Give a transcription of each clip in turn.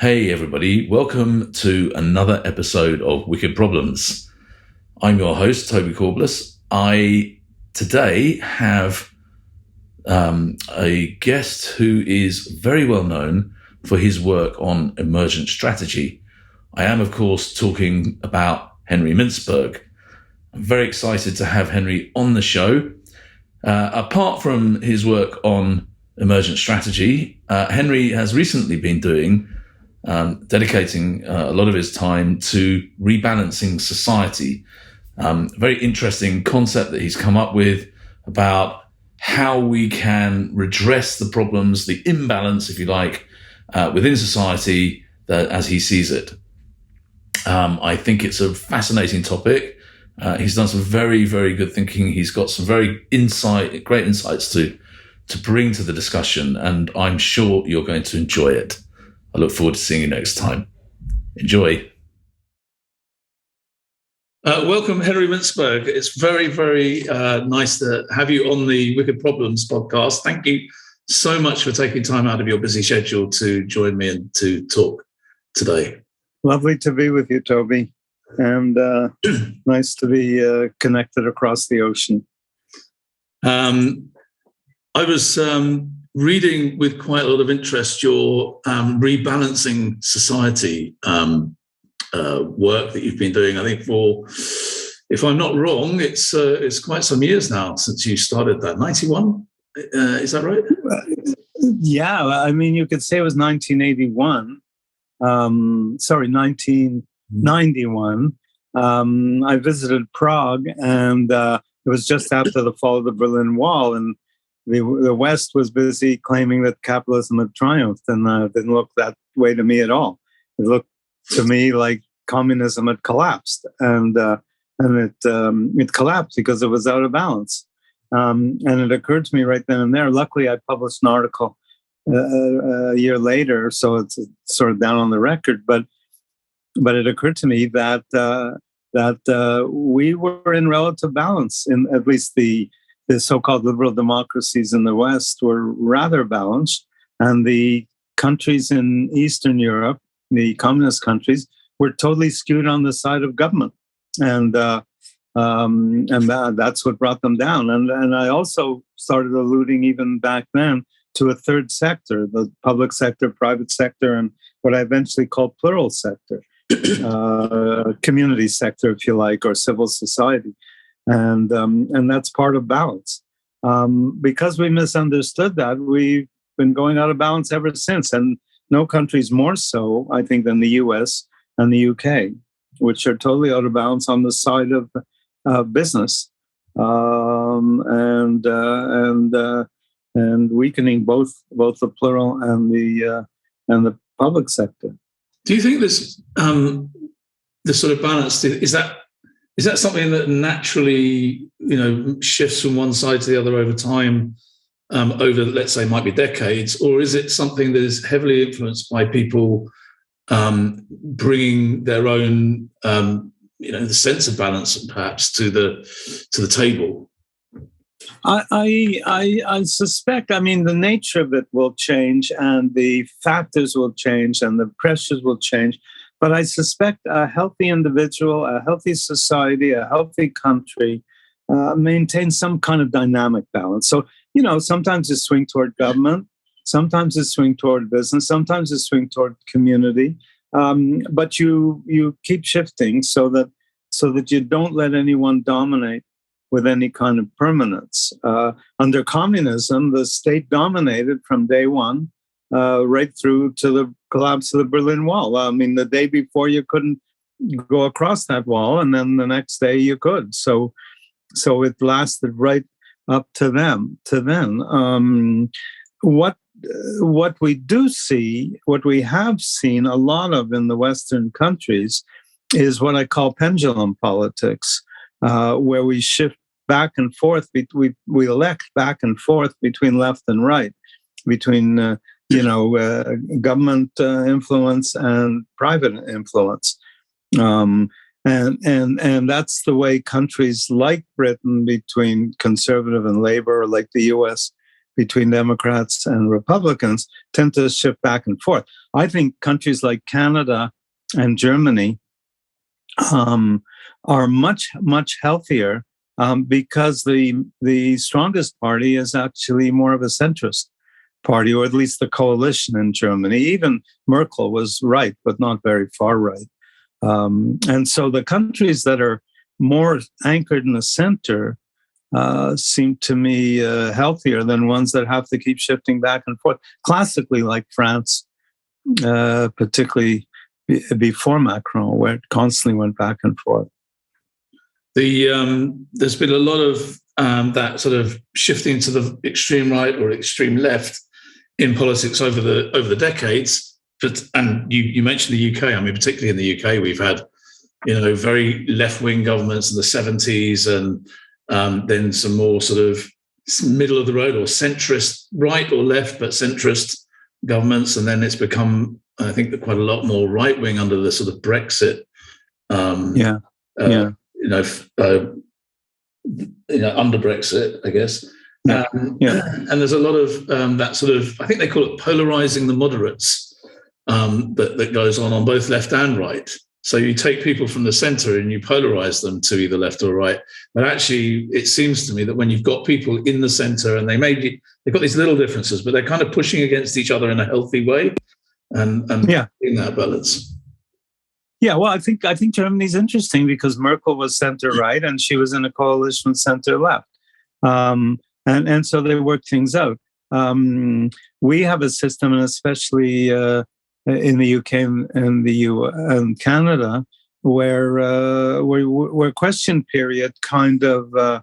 Hey everybody, welcome to another episode of Wicked Problems. I'm your host, Toby Corbliss. I today have a guest who is very well known for his work on emergent strategy. I am, of course, talking about Henry Mintzberg. I'm very excited to have Henry on the show. Apart from his work on emergent strategy, Henry has recently been dedicating a lot of his time to rebalancing society. Very interesting concept that he's come up with about how we can redress the problems, the imbalance, if you like, within society as he sees it. I think it's a fascinating topic. He's done some very, very good thinking. He's got some great insights to bring to the discussion, and I'm sure you're going to enjoy it. I look forward to seeing you next time. Enjoy. Welcome, Henry Mintzberg. It's very, very nice to have you on the Wicked Problems podcast. Thank you so much for taking time out of your busy schedule to join me and to talk today. Lovely to be with you, Toby, and nice to be connected across the ocean. I was reading with quite a lot of interest your rebalancing society work that you've been doing. I think if I'm not wrong, it's quite some years now since you started that. 91, is that right? Yeah, I mean, you could say it was 1981. 1991. I visited Prague, and it was just after the fall of the Berlin Wall, and the West was busy claiming that capitalism had triumphed, and it didn't look that way to me at all. It looked to me like communism had collapsed, and it collapsed because it was out of balance. And it occurred to me right then and there. Luckily, I published an article a year later, so it's sort of down on the record. But it occurred to me that we were in relative balance, in at least the so-called liberal democracies in the West were rather balanced, and the countries in Eastern Europe, the communist countries, were totally skewed on the side of government, and that's what brought them down. And I also started alluding even back then to a third sector, the public sector, private sector, and what I eventually called plural sector, community sector, if you like, or civil society. And that's part of balance. Because we misunderstood that, we've been going out of balance ever since. And no countries more so, I think, than the US and the UK, which are totally out of balance on the side of business and weakening both the plural and the public sector. Do you think this sort of balance is that something that naturally, shifts from one side to the other over time, over, let's say, might be decades, or is it something that is heavily influenced by people bringing their own, the sense of balance, perhaps, to the table? I suspect, the nature of it will change, and the factors will change, and the pressures will change. But I suspect a healthy individual, a healthy society, a healthy country maintains some kind of dynamic balance. So, sometimes it swings toward government, sometimes it swings toward business, sometimes it swings toward community. But you keep shifting so that you don't let anyone dominate with any kind of permanence. Under communism, the state dominated from day one, right through to the collapse of the Berlin Wall. The day before you couldn't go across that wall, and then the next day you could. So it lasted right up to then. What we do see, what we have seen a lot of in the Western countries, is what I call pendulum politics, where we shift back and forth. We elect back and forth between left and right, between government influence and private influence, and that's the way countries like Britain, between conservative and Labour, or like the U.S. between Democrats and Republicans tend to shift back and forth. I think countries like Canada and Germany are much, much healthier because the strongest party is actually more of a centrist party, or at least the coalition in Germany. Even Merkel was right, but not very far right. And so the countries that are more anchored in the center seem to me healthier than ones that have to keep shifting back and forth. Classically, like France, particularly before Macron, where it constantly went back and forth. There's been a lot of that sort of shifting to the extreme right or extreme left in politics over the decades. And you mentioned the UK. I mean, particularly in the UK, we've had very left-wing governments in the 70s, and then some more sort of middle of the road or centrist right or left, but centrist governments, and then it's become, I think, that quite a lot more right-wing under the sort of Brexit. Under Brexit, I guess. And there's a lot of that sort of, I think they call it polarizing the moderates, that goes on both left and right. So you take people from the center and you polarize them to either left or right. But actually, it seems to me that when you've got people in the center and they've got these little differences, but they're kind of pushing against each other in a healthy way, and in that balance. Yeah, well, I think Germany's interesting because Merkel was center right and she was in a coalition with center left, and so they worked things out. We have a system, and especially in the UK and and Canada, where question period kind of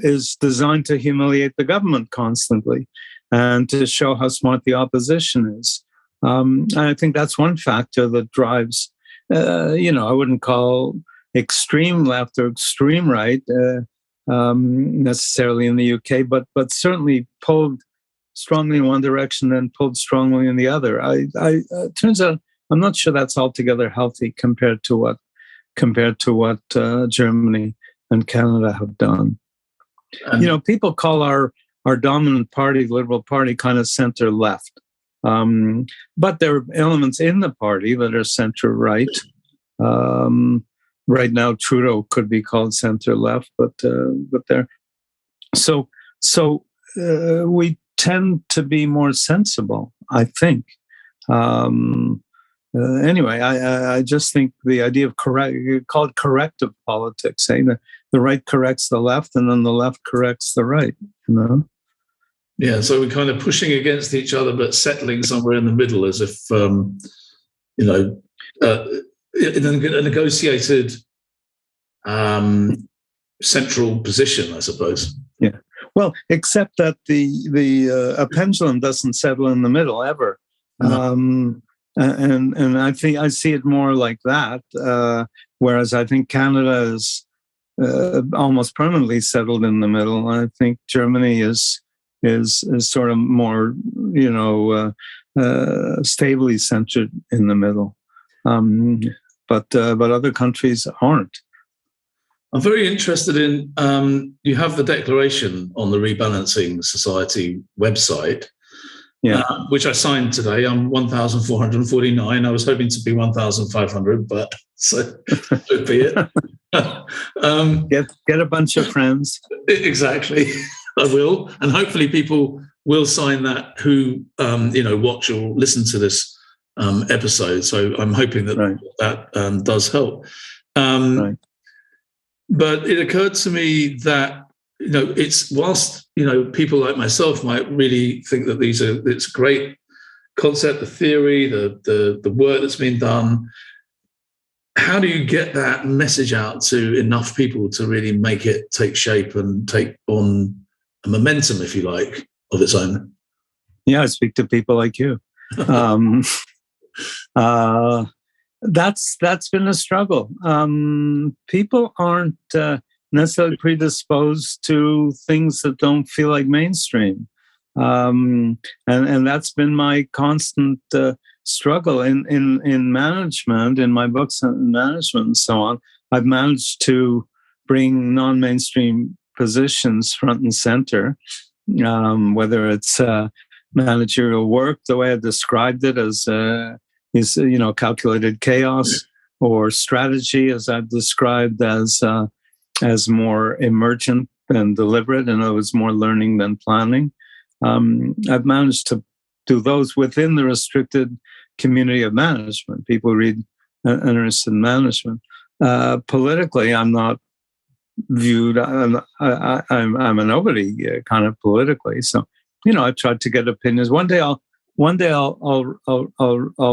is designed to humiliate the government constantly and to show how smart the opposition is. And I think that's one factor that drives. I wouldn't call extreme left or extreme right necessarily in the UK, but certainly pulled strongly in one direction and pulled strongly in the other. It turns out I'm not sure that's altogether healthy compared to what Germany and Canada have done. People call our dominant party, Liberal Party, kind of center left. But there are elements in the party that are center right. Right now, Trudeau could be called center left, but there. So we tend to be more sensible, I think. Anyway, I just think the idea of called corrective politics, saying that the right corrects the left and then the left corrects the right. Yeah, so we're kind of pushing against each other, but settling somewhere in the middle, as if in a negotiated central position, I suppose. Yeah. Well, except that a pendulum doesn't settle in the middle ever, and I think I see it more like that. Whereas I think Canada is almost permanently settled in the middle. I think Germany is sort of more, stably centered in the middle, but other countries aren't. I'm very interested in, you have the declaration on the Rebalancing Society website, which I signed today. I'm 1,449. I was hoping to be 1,500, but so be it. Get a bunch of friends. Exactly. I will. And hopefully people will sign that who, watch or listen to this episode. So I'm hoping that does help. Right. But it occurred to me that, it's whilst, people like myself might really think that it's a great concept, the theory, the work that's been done. How do you get that message out to enough people to really make it take shape and take on a momentum, if you like, of its own? Yeah, I speak to people like you. That's been a struggle. People aren't necessarily predisposed to things that don't feel like mainstream, and that's been my constant struggle in management. In my books on management and so on, I've managed to bring non-mainstream positions front and center, whether it's managerial work, the way I described it as is calculated chaos, or strategy, as I've described as more emergent and deliberate, and it was more learning than planning. I've managed to do those within the restricted community of management. People read interested in management. Politically, I'm not viewed. I'm a nobody kind of politically. So I tried to get opinions. One day I'll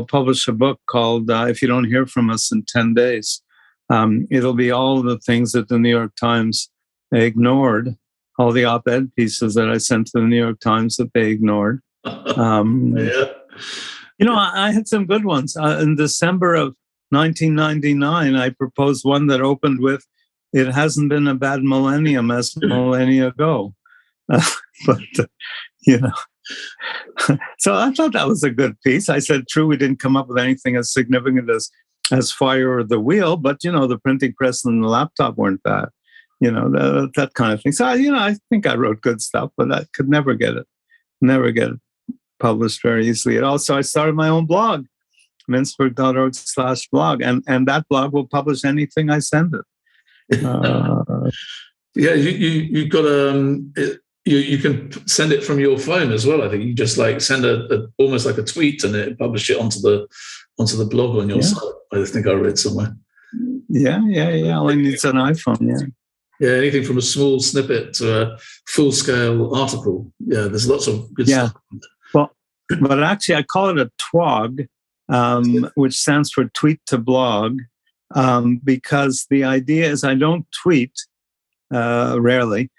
publish a book called "If You Don't Hear From Us in 10 Days." It'll be all the things that the New York Times ignored, all the op-ed pieces that I sent to the New York Times that they ignored. Yeah. I had some good ones. In December of 1999, I proposed one that opened with, "It hasn't been a bad millennium as millennia ago." So I thought that was a good piece. I said, true, we didn't come up with anything as significant as fire or the wheel, but, the printing press and the laptop weren't bad, that kind of thing. So, I think I wrote good stuff, but I could never get it published very easily at all. So I started my own blog, Mintzberg.org/blog, and that blog will publish anything I send it. Yeah, you've got you can send it from your phone as well. I think you just send almost like a tweet and it publish it onto the blog on your site. I think I read somewhere. Yeah. All I need is an iPhone. Yeah, anything from a small snippet to a full-scale article. Yeah, there's lots of good stuff. Well, but actually, I call it a TWOG, which stands for tweet to blog, because the idea is I don't tweet rarely,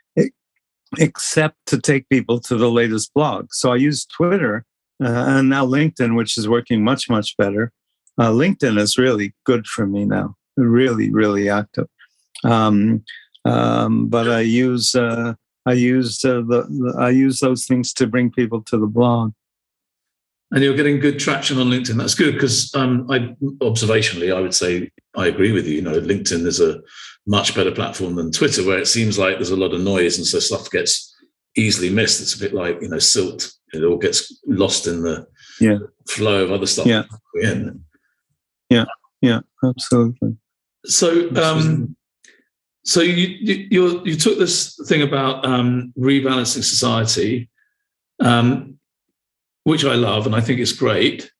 except to take people to the latest blog. So I use Twitter and now LinkedIn, which is working much, much better. LinkedIn is really good for me now, really, really active. But I use those things to bring people to the blog. And you're getting good traction on LinkedIn. That's good because observationally, I would say I agree with you. LinkedIn is a much better platform than Twitter, where it seems like there's a lot of noise and so stuff gets easily missed. It's a bit like silt. It all gets lost in the flow of other stuff. Yeah, absolutely. So, so you took this thing about rebalancing society, which I love and I think is great.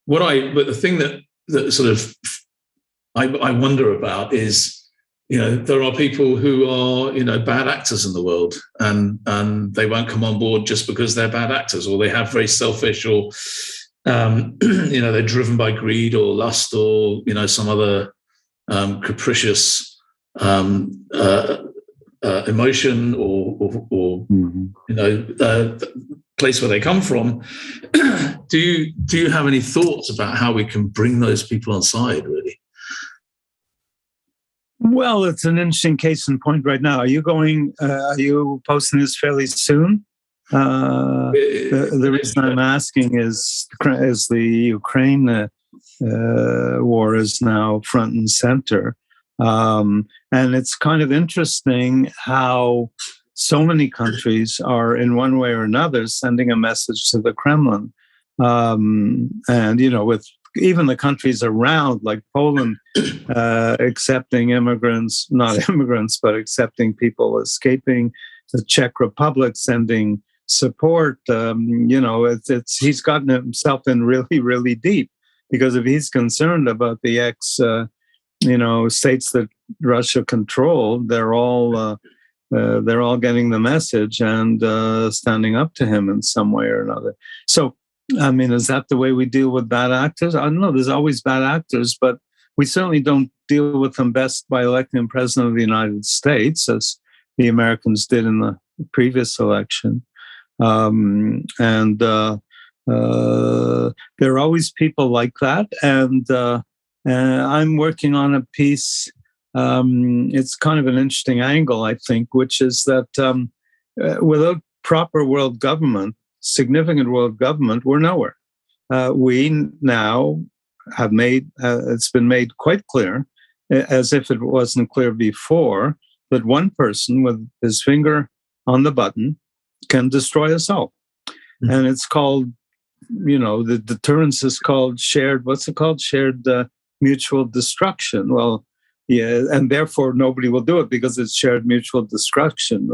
But the thing that sort of I wonder about is, there are people who are, bad actors in the world, and they won't come on board just because they're bad actors, or they have very selfish, or they're driven by greed or lust, or some other capricious emotion, or place where they come from. Do you have any thoughts about how we can bring those people on side, really? Well, it's an interesting case in point right now. Are you posting this fairly soon? The reason I'm asking is the Ukraine war is now front and center. And it's kind of interesting how so many countries are, in one way or another, sending a message to the Kremlin. And, with even the countries around, like Poland, accepting immigrants, not immigrants, but accepting people escaping, the Czech Republic sending support. He's gotten himself in really, really deep, because if he's concerned about the states that Russia controlled, they're all getting the message and standing up to him in some way or another. So, is that the way we deal with bad actors? I don't know. There's always bad actors, but we certainly don't deal with them best by electing a president of the United States, as the Americans did in the previous election. And there are always people like that. And I'm working on a piece. It's kind of an interesting angle, I think, which is that without proper world government, significant world government, we're nowhere. We now have it's been made quite clear, as if it wasn't clear before, that one person with his finger on the button can destroy us all. And it's called, the deterrence is called shared, what's it called? Shared mutual destruction. Well, yeah, and therefore nobody will do it because it's shared mutual destruction.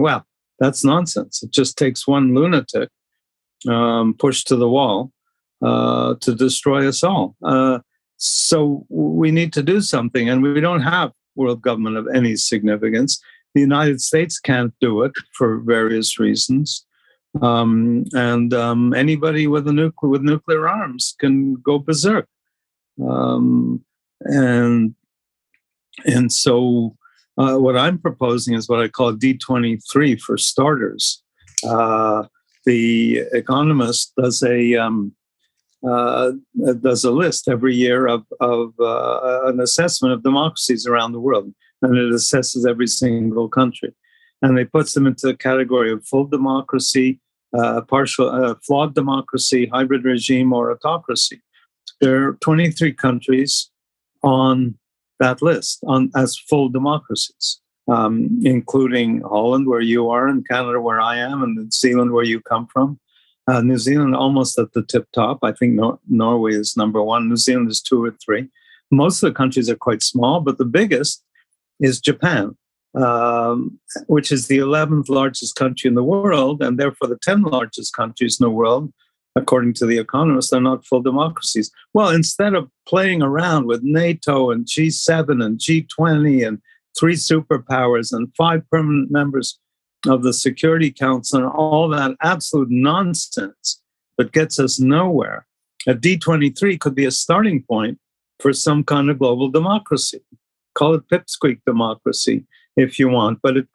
Well, that's nonsense. It just takes one lunatic pushed to the wall to destroy us all. So we need to do something, and we don't have world government of any significance. The United States can't do it for various reasons. Anybody with nuclear arms can go berserk. So what I'm proposing is what I call D23 for starters. The Economist does a list every year of an assessment of democracies around the world, and it assesses every single country, and it puts them into the category of full democracy, partial, flawed democracy, hybrid regime, or autocracy. There are 23 countries on that list as full democracies, including Holland, where you are, and Canada, where I am, and New Zealand, where you come from. New Zealand almost at the tip top. I think Norway is number one. New Zealand is 2 or 3. Most of the countries are quite small, but the biggest is Japan, which is the 11th largest country in the world, and therefore the 10 largest countries in the world, according to The Economist, are not full democracies. Well, instead of playing around with NATO and G7 and G20 and 3 superpowers and 5 permanent members of the Security Council and all that absolute nonsense that gets us nowhere, a D23 could be a starting point for some kind of global democracy. Call it pipsqueak democracy if you want, but it's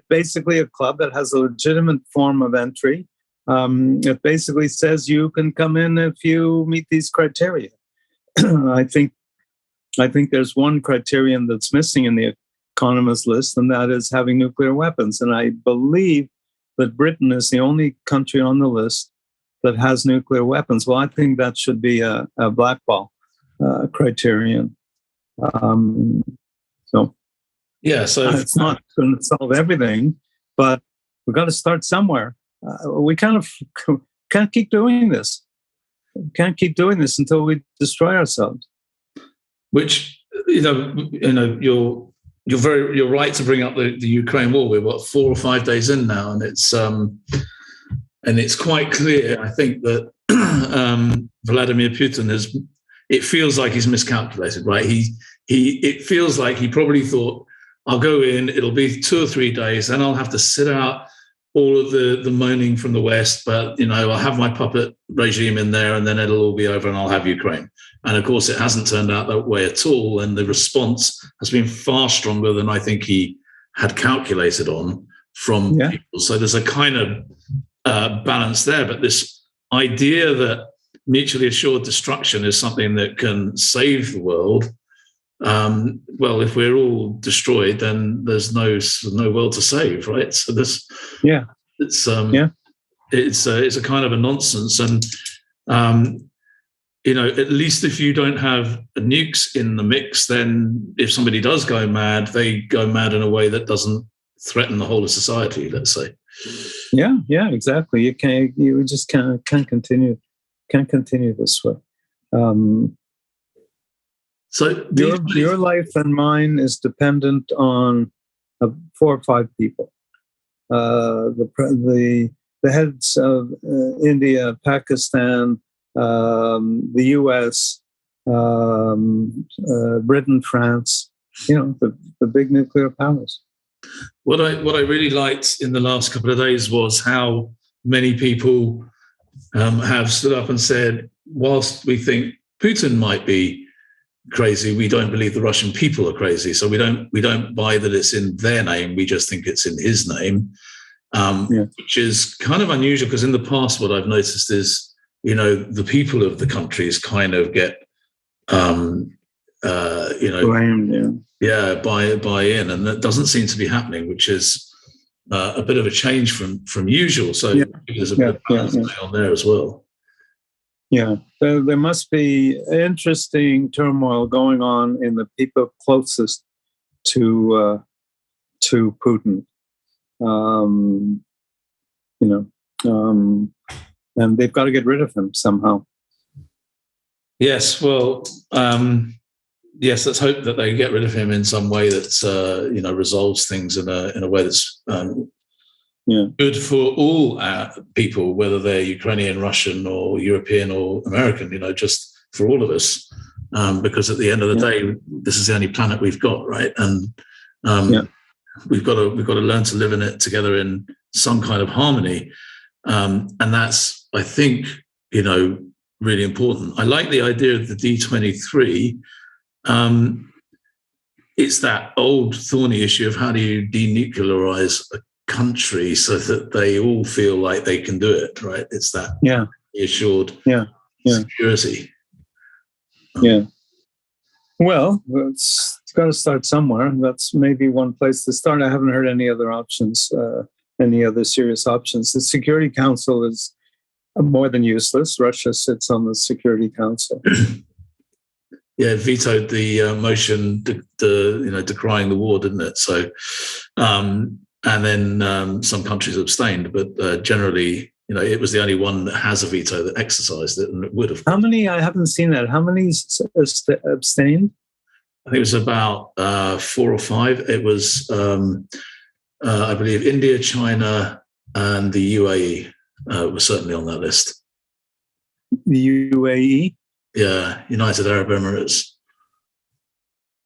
basically a club that has a legitimate form of entry. It basically says you can come in if you meet these criteria. I think there's one criterion that's missing in the Economist list, and that is having nuclear weapons. And I believe that Britain is the only country on the list that has nuclear weapons. Well, I think that should be a blackball criterion. So it's not going to solve everything, but we've got to start somewhere. We kind of can't keep doing this. We can't keep doing this until we destroy ourselves. Which you're right to bring up the Ukraine war. We're 4 or 5 days in now, and it's quite clear. I think that Vladimir Putin it feels like he's miscalculated, right? It feels like he probably thought, I'll go in, it'll be 2 or 3 days, then I'll have to sit out all of the moaning from the West, but I'll have my puppet regime in there, and then it'll all be over, and I'll have Ukraine. And of course, it hasn't turned out that way at all, and the response has been far stronger than I think he had calculated on from people. So there's a kind of balance there, but this idea that mutually assured destruction is something that can save the world. Well, if we're all destroyed, then there's no world to save, right? So it's a kind of a nonsense, and at least if you don't have nukes in the mix, then if somebody does go mad, they go mad in a way that doesn't threaten the whole of society. Let's say. Yeah, exactly. You just can't continue this way. So your life and mine is dependent on 4 or 5 people. The heads of India, Pakistan, the U.S., Britain, France. The big nuclear powers. What I really liked in the last couple of days was how many people have stood up and said, whilst we think Putin might be crazy, we don't believe the Russian people are crazy. So we don't buy that it's in their name. We just think it's in his name, which is kind of unusual, because in the past, what I've noticed is, the people of the countries kind of get, blamed, buy in, and that doesn't seem to be happening, which is a bit of a change from usual. So there's a bit of balance going on there as well. Yeah, there must be interesting turmoil going on in the people closest to Putin. And they've got to get rid of him somehow. Yes, well, yes, let's hope that they get rid of him in some way that resolves things in a way that's good for all people, whether they're Ukrainian, Russian, or European or American. Just for all of us, because at the end of the day, this is the only planet we've got, right? And we've got to learn to live in it together in some kind of harmony, and that's, I think, really important. I like the idea of the D23. It's that old thorny issue of how do you denuclearize a country so that they all feel like they can do it, right? It's that assured security. Well, it's got to start somewhere. That's maybe one place to start. I haven't heard any other options, any other serious options. The Security Council is more than useless. Russia sits on the Security Council. Yeah, it vetoed the motion decrying the war, didn't it? So, and then some countries abstained, but generally, it was the only one that has a veto that exercised it, and it would have. How many? I haven't seen that. How many abstained? I think it was about 4 or 5. It was, I believe, India, China, and the UAE. Was certainly on that list. The UAE? Yeah, United Arab Emirates.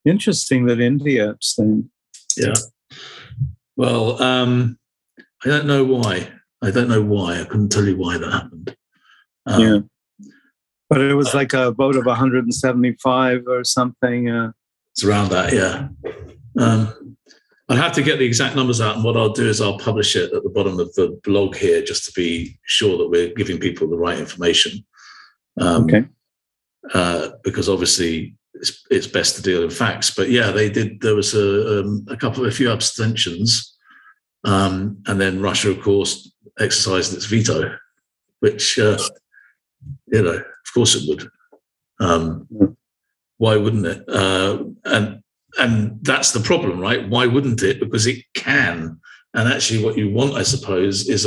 Interesting that India abstained. Yeah. Well, I don't know why. I couldn't tell you why that happened. But it was like a vote of 175 or something. It's around that, yeah. I'll have to get the exact numbers out, and what I'll do is I'll publish it at the bottom of the blog here, just to be sure that we're giving people the right information. Okay. Because obviously it's best to deal in facts. But yeah, they did. There was a few abstentions, and then Russia, of course, exercised its veto, which of course it would. Why wouldn't it? And that's the problem, right? Why wouldn't it? Because it can. And actually, what you want, I suppose, is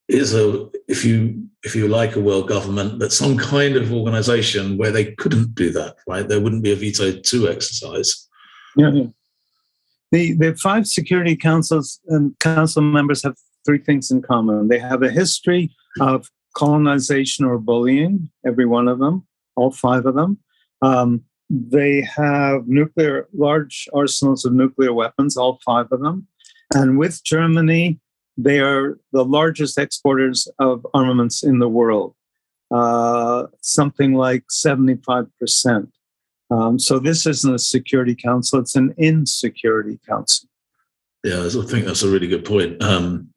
if you like a world government, but some kind of organization where they couldn't do that, right? There wouldn't be a veto to exercise. Yeah. The 5 security councils and council members have 3 things in common. They have a history of colonization or bullying, every one of them, all 5 of them. They have large arsenals of nuclear weapons, all 5 of them. And with Germany, they are the largest exporters of armaments in the world, something like 75%. So this isn't a Security Council, it's an insecurity council. Yeah, I think that's a really good point. And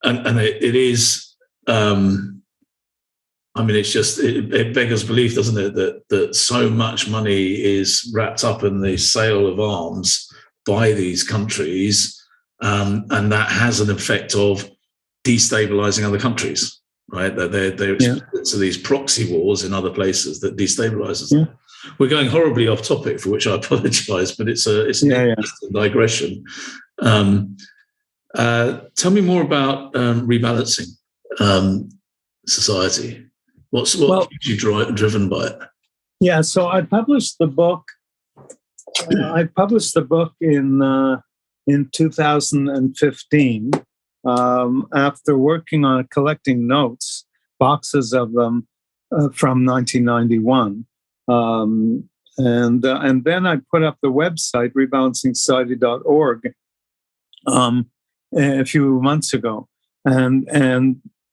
it is... it's just, it beggars belief, doesn't it, that so much money is wrapped up in the sale of arms by these countries, and that has an effect of destabilizing other countries, right? That they're exposed to these proxy wars in other places that destabilizes them. We're going horribly off topic, for which I apologize, but it's an interesting digression. Tell me more about rebalancing society. What keeps you driven by it? Yeah, so I published the book. In 2015 after working on collecting notes, boxes of them from 1991, and then I put up the website rebalancingsociety.org a few months ago, and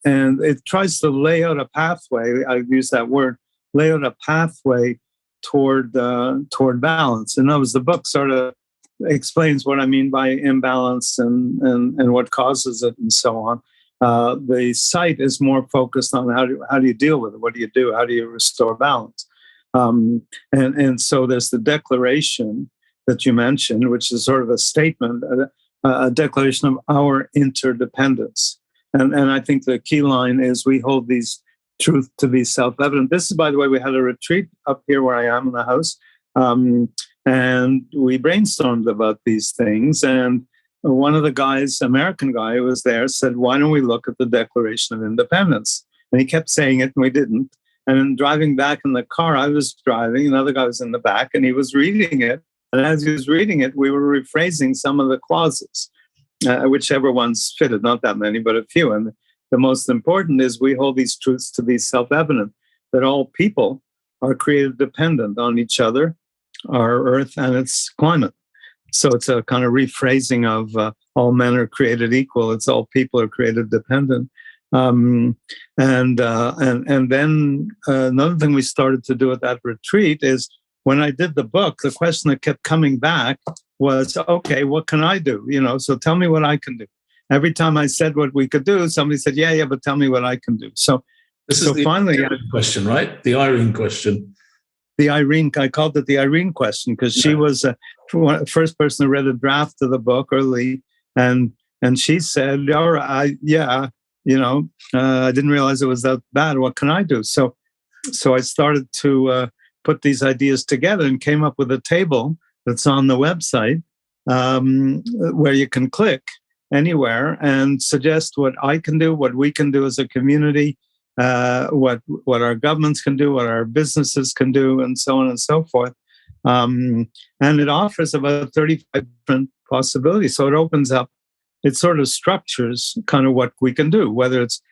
it tries to lay out a pathway. I use that word, lay out a pathway toward balance. And that was the book sort of explains what I mean by imbalance and what causes it and so on. The site is more focused on how do you deal with it? What do you do? How do you restore balance? And so there's the declaration that you mentioned, which is sort of a statement, a declaration of our interdependence. And I think the key line is we hold these truths to be self-evident. This is, by the way, we had a retreat up here where I am in the house, and we brainstormed about these things. And one of the guys, American guy who was there, said, "Why don't we look at the Declaration of Independence?" And he kept saying it, and we didn't. And then driving back in the car, I was driving, another guy was in the back, and he was reading it. And as he was reading it, we were rephrasing some of the clauses, whichever ones fitted, not that many, but a few. And the most important is we hold these truths to be self-evident, that all people are created dependent on each other, our earth and its climate. So it's a kind of rephrasing of all men are created equal. It's all people are created dependent. And then another thing we started to do at that retreat is when I did the book, the question that kept coming back was, okay, what can I do? So tell me what I can do. Every time I said what we could do, somebody said, yeah, but tell me what I can do. So this is the finally, question, right? The Irene question. I called it the Irene question because she was the first person who read a draft of the book early, and she said, "All right, I didn't realize it was that bad. What can I do?" So I started to put these ideas together and came up with a table that's on the website where you can click anywhere and suggest what I can do, what we can do as a community, what our governments can do, what our businesses can do, and so on and so forth. And it offers about 35 different possibilities. So it opens up, it sort of structures kind of what we can do, whether it's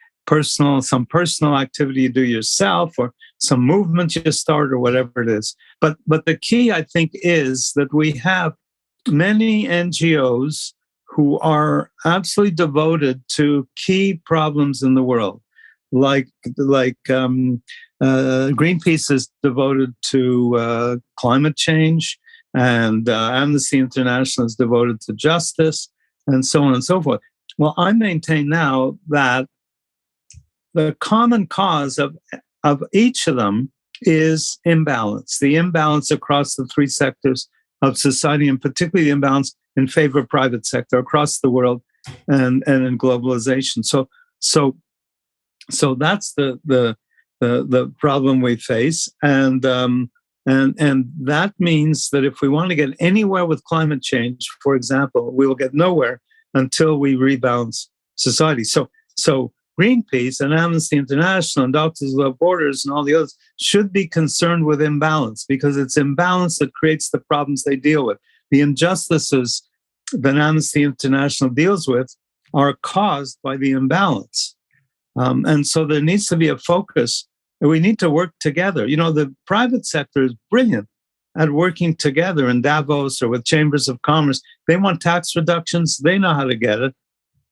some personal activity you do yourself or some movement you start or whatever it is. But the key, I think, is that we have many NGOs who are absolutely devoted to key problems in the world. Like Greenpeace is devoted to climate change, and Amnesty International is devoted to justice, and so on and so forth. Well, I maintain now that the common cause of each of them is imbalance, the imbalance across the three sectors of society, and particularly the imbalance in favor of private sector across the world and in globalization. So that's the problem we face, and that means that if we want to get anywhere with climate change, for example, we will get nowhere until we rebalance society. So Greenpeace and Amnesty International and Doctors Without Borders and all the others should be concerned with imbalance, because it's imbalance that creates the problems they deal with. The injustices that Amnesty International deals with are caused by the imbalance. And so there needs to be a focus. We need to work together. The private sector is brilliant at working together in Davos or with chambers of commerce. They want tax reductions. They know how to get it.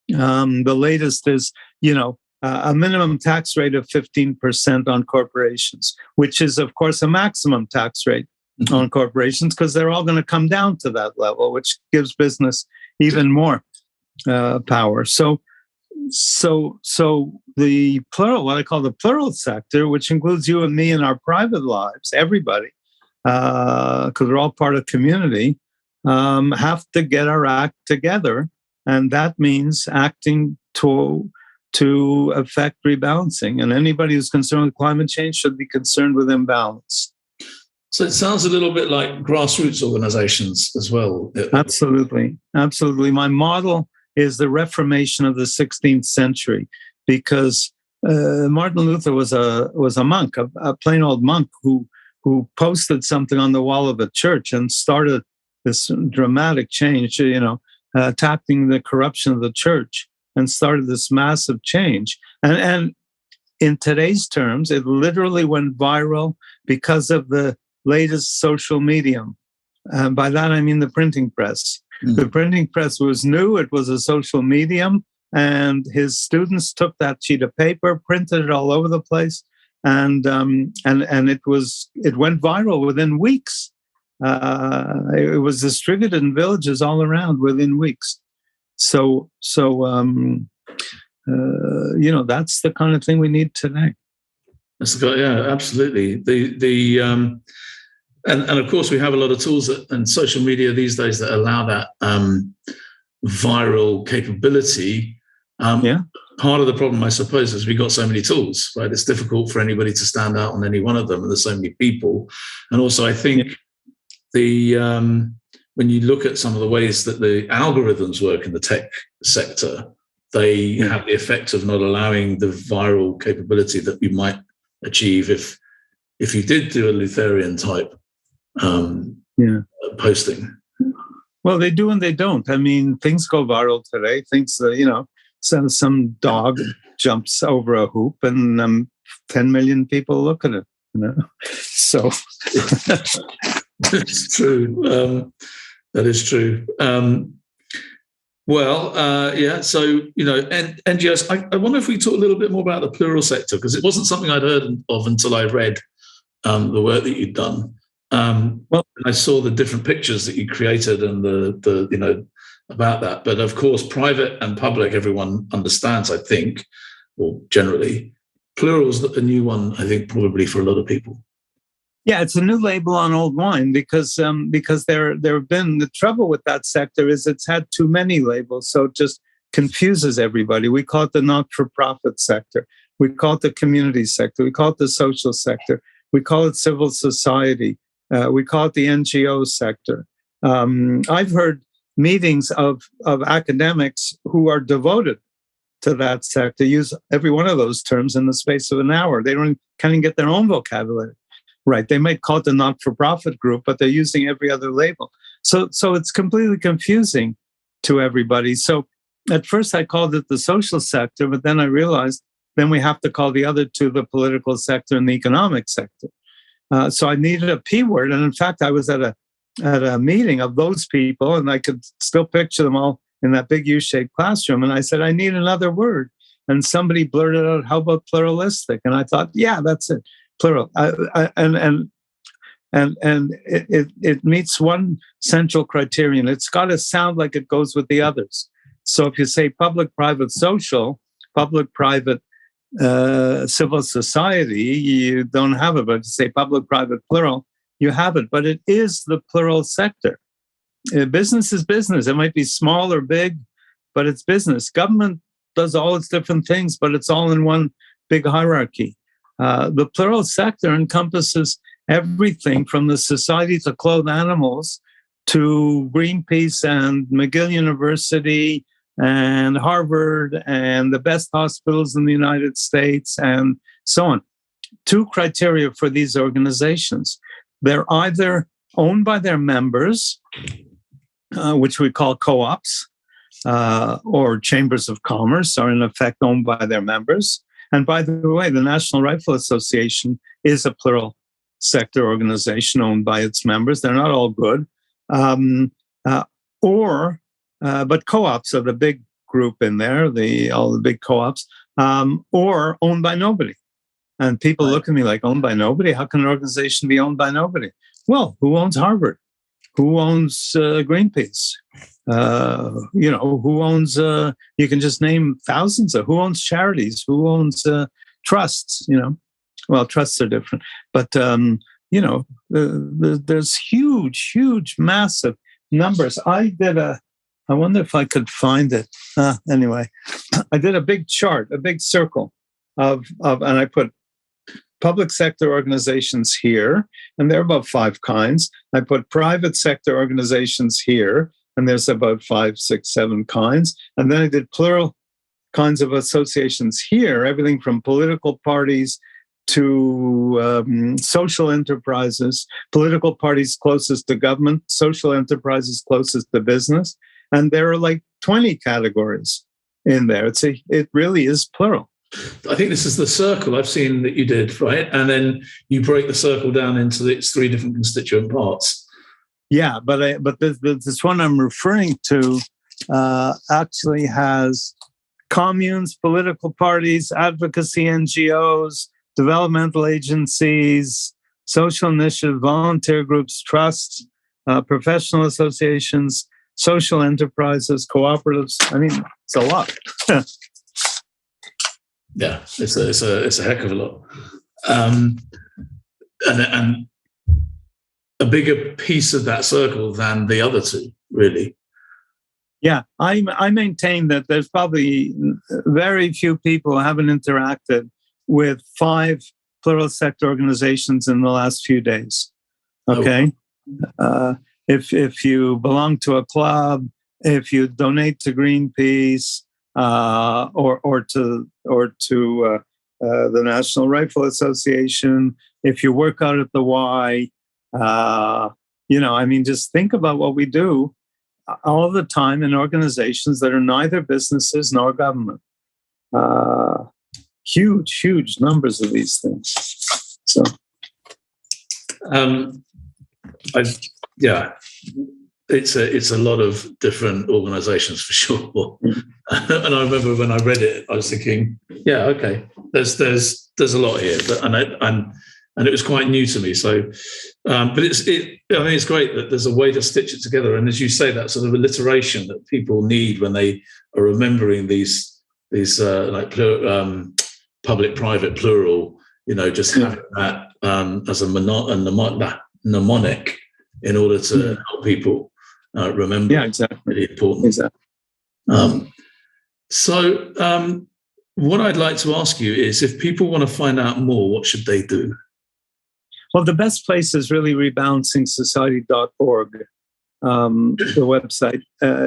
The latest is, a minimum tax rate of 15% on corporations, which is, of course, a maximum tax rate on corporations, because they're all going to come down to that level, which gives business even more power. So the plural, what I call the plural sector, which includes you and me in our private lives, everybody, because we're all part of community, have to get our act together. And that means acting to affect rebalancing. And anybody who's concerned with climate change should be concerned with imbalance. So it sounds a little bit like grassroots organizations as well. Absolutely. My model is the Reformation of the 16th century, because Martin Luther was a monk, a plain old monk who posted something on the wall of a church and started this dramatic change, attacking the corruption of the church, and started this massive change. And in today's terms, it literally went viral because of the latest social medium. And by that, I mean the printing press. The printing press was new. It was a social medium, and his students took that sheet of paper, printed it all over the place, and it went viral within weeks. It was distributed in villages all around within weeks. So that's the kind of thing we need today. Yeah, absolutely. And of course, we have a lot of tools and social media these days that allow that viral capability. Part of the problem, I suppose, is we got so many tools, right? It's difficult for anybody to stand out on any one of them, and there's so many people. And also, I think when you look at some of the ways that the algorithms work in the tech sector, they have the effect of not allowing the viral capability that you might achieve if you did do a Lutherian type posting. Well, they do and they don't. I mean, things go viral today. Things that, some dog jumps over a hoop and 10 million people look at it. So it's true. That is true. So, NGOs, I wonder if we talk a little bit more about the plural sector, because it wasn't something I'd heard of until I read the work that you'd done. I saw the different pictures that you created and the about that. But of course, private and public, everyone understands, I think, or generally. Plural's a new one, I think, probably for a lot of people. Yeah, it's a new label on old wine because there have been, the trouble with that sector is it's had too many labels, so it just confuses everybody. We call it the not-for-profit sector. We call it the community sector. We call it the social sector. We call it civil society. We call it the NGO sector. I've heard meetings of academics who are devoted to that sector use every one of those terms in the space of an hour. They can't even get their own vocabulary right. They might call it the not-for-profit group, but they're using every other label. So it's completely confusing to everybody. So at first I called it the social sector, but then I realized then we have to call the other two the political sector and the economic sector. So I needed a P word. And in fact, I was at a meeting of those people, and I could still picture them all in that big U-shaped classroom. And I said, I need another word. And somebody blurted out, how about pluralistic? And I thought, yeah, that's it, plural. And it meets one central criterion. It's got to sound like it goes with the others. So if you say public, private, social, public, private, civil society, you don't have it. But if you say public, private, plural, you have it. But it is the plural sector. Business is business. It might be small or big, but it's business. Government does all its different things, but it's all in one big hierarchy. The plural sector encompasses everything from the Society to Clothe Animals to Greenpeace and McGill University and Harvard and the best hospitals in the United States and so on. Two criteria for these organizations. They're either owned by their members, which we call co-ops, or chambers of commerce, are in effect owned by their members. And by the way, the National Rifle Association is a plural sector organization owned by its members. They're not all good. But co-ops are the big group in there, all the big co-ops, or owned by nobody. And people look at me like, owned by nobody? How can an organization be owned by nobody? Well, who owns Harvard? Who owns Greenpeace? Who owns, you can just name thousands of, who owns charities? Who owns trusts? Well, trusts are different. But, there's huge, massive numbers. I wonder if I could find it. Anyway, I did a big chart, a big circle and I put public sector organizations here, and there are about 5 kinds. I put private sector organizations here, and there's about 5, 6, 7 kinds. And then I did plural kinds of associations here, everything from political parties to social enterprises, political parties closest to government, social enterprises closest to business. And there are like 20 categories in there. It really is plural. I think this is the circle I've seen that you did, right? And then you break the circle down into its 3 different constituent parts. Yeah, but this one I'm referring to actually has communes, political parties, advocacy NGOs, developmental agencies, social initiative, volunteer groups, trusts, professional associations, social enterprises, cooperatives. I mean, it's a lot. Yeah, it's a heck of a lot, and a bigger piece of that circle than the other 2, really. Yeah, I maintain that there's probably very few people who haven't interacted with 5 plural sector organizations in the last few days. Okay, if you belong to a club, if you donate to Greenpeace, or to the National Rifle Association, if you work out at the Y, just think about what we do all the time in organizations that are neither businesses nor government. Huge numbers of these things. So, it's a lot of different organizations for sure. And I remember when I read it, I was thinking, yeah, okay, there's a lot here, and it was quite new to me. So, but it's great that there's a way to stitch it together. And as you say, that sort of alliteration that people need when they are remembering these public-private plural, just having that as a mnemonic in order to help people remember. Yeah, exactly. Really important. Exactly. So what I'd like to ask you is, if people want to find out more, what should they do? Well, the best place is really rebalancingsociety.org, the website.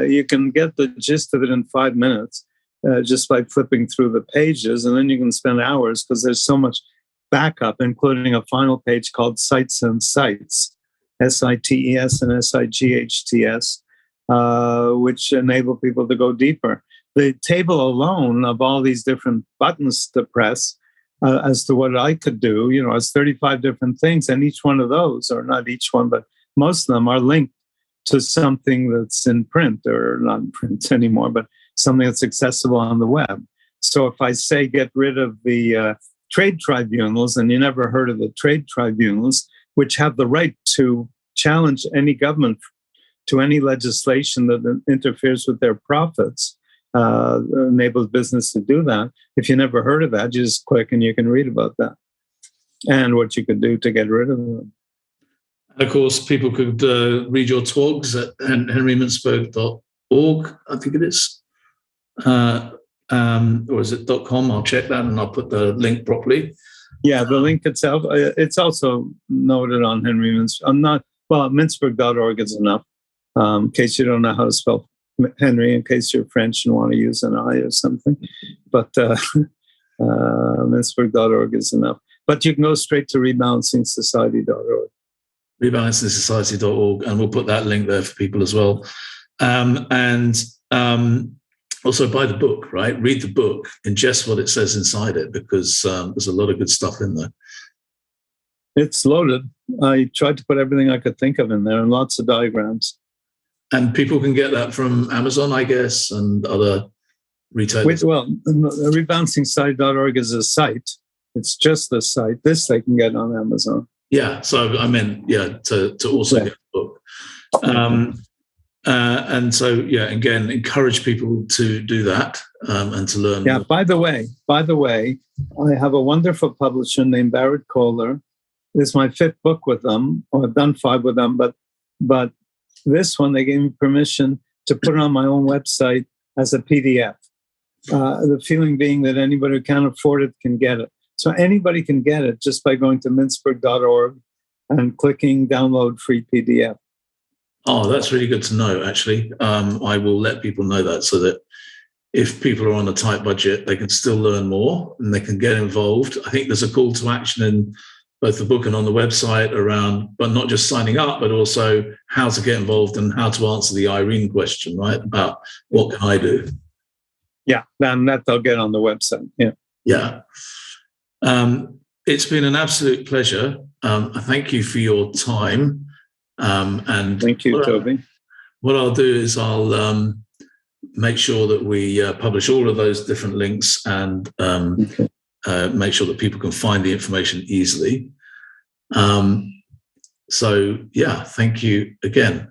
You can get the gist of it in 5 minutes just by flipping through the pages, and then you can spend hours because there's so much backup, including a final page called Sites and Sites, SITES and SIGHTS, which enable people to go deeper. The table alone of all these different buttons to press as to what I could do, it's 35 different things, and each one of those, or not each one, but most of them are linked to something that's in print, or not in print anymore, but something that's accessible on the web. So if I say get rid of the trade tribunals, and you never heard of the trade tribunals, which have the right to challenge any government to any legislation that interferes with their profits, enables business to do that. If you never heard of that, you just click and you can read about that and what you could do to get rid of them. And of course, people could read your talks at henrymintzberg.org, I think it is. Or is it .com? I'll check that and I'll put the link properly. Yeah, the link itself, it's also noted on Henry Mintzberg. Mintzberg.org is enough, in case you don't know how to spell Henry, in case you're French and want to use an I or something. But Mintzberg.org is enough. But you can go straight to rebalancingsociety.org. Rebalancingsociety.org, and we'll put that link there for people as well. Also buy the book, right? Read the book, ingest what it says inside it, because there's a lot of good stuff in there. It's loaded. I tried to put everything I could think of in there, and lots of diagrams. And people can get that from Amazon, I guess, and other retailers. Rebalancingsociety.org is a site. It's just the site. This they can get on Amazon. Yeah, so I meant, to also get the book. And so, again, encourage people to do that and to learn. Yeah, by the way, I have a wonderful publisher named Barrett Kohler. This is my 5th book with them, or I've done 5 with them, but this one, they gave me permission to put it on my own website as a PDF. The feeling being that anybody who can't afford it can get it. So anybody can get it just by going to mintzberg.org and clicking download free PDF. Oh, that's really good to know, actually. I will let people know that, so that if people are on a tight budget, they can still learn more and they can get involved. I think there's a call to action in both the book and on the website around, but not just signing up, but also how to get involved and how to answer the Irene question, right? About what can I do? Yeah, and that they'll get on the website. Yeah. Yeah. It's been an absolute pleasure. Thank you for your time. And thank you, Toby. What I'll do is I'll make sure that we publish all of those different links and make sure that people can find the information easily. Thank you again.